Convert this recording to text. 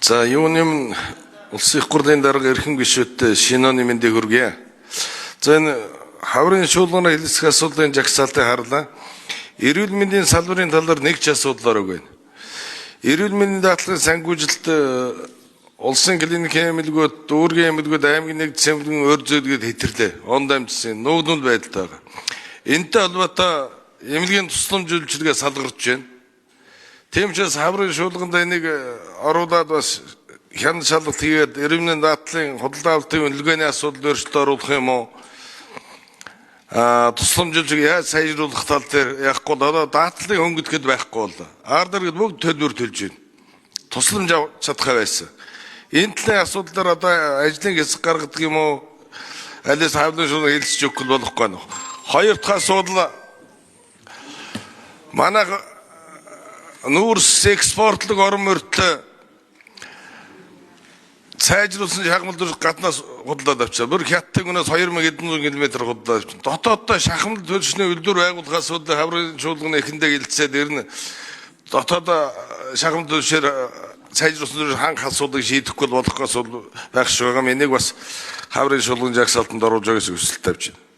За юуным улсын их хурлын дарга эрхэм гишүүдтэй шинэ оны мэндийг хүргье. За энэ хаврын шуулганы хэлэлцэх асуудлын жагсаалтыг харлаа. Эрүүл мэндийн салбарын талаар нэг ч асуудлаар үгүй. Эрүүл мэндийн даатгалын санхүүжилт улсын клиникийн эмнэлгүүд, дүүргийн эмнэлгүүд, аймгийн нэгдсэн эмнэлгийн өөр зүйдгээд хэтэрлээ. Он дамжсан нүүднүүл байдалтай байгаа. Энэтэй холбоотой эмнэлгийн тусламж үйлчилгээ салгарч байна. Тийм учраас хаврын шуулганд энийг оруулаад бас хяналт шалгалт хийгээд эрүүл мэндийн даатгалын худалдаа авалтын үнэлгээний асуудал өөрчлөлт оруулах юм уу? Тусламжлыг яаж сайжруулах тал дээр яахгүй бол даатгалын хөнгөлөхөд байхгүй бол ардэр бүгд төлбөр төлж байна. Тусламж чадхаа байсан. Энэ талын асуудлаар одоо ажлын хэсэг гаргадаг юм уу? Алис хавлын шуулганд хэлэлцэж өгөх болохгүй нь. Хоёр дахь асуудал манай нүүрс экспортлог орон морьтой сайжруулсан шахамлал гаднаас худалдаад авчаа. Бүр хятадын өнөөс 2000 км худалдаад авчаа. Дотооддоо шахамлал төлшний үйлдвэр байгуулахаас үүдээ хаврын шуулганы эхэндээ хэлцээд ирнэ. Дотооддоо шахамлал төлшөөр сайжруулсан ханх асуудыг шийдэхгүй болохоос байх шиг байгаа. Энийг бас хаврын шуулганы жагсаалтанд оруулж байгаас өсөлт тавьж байна.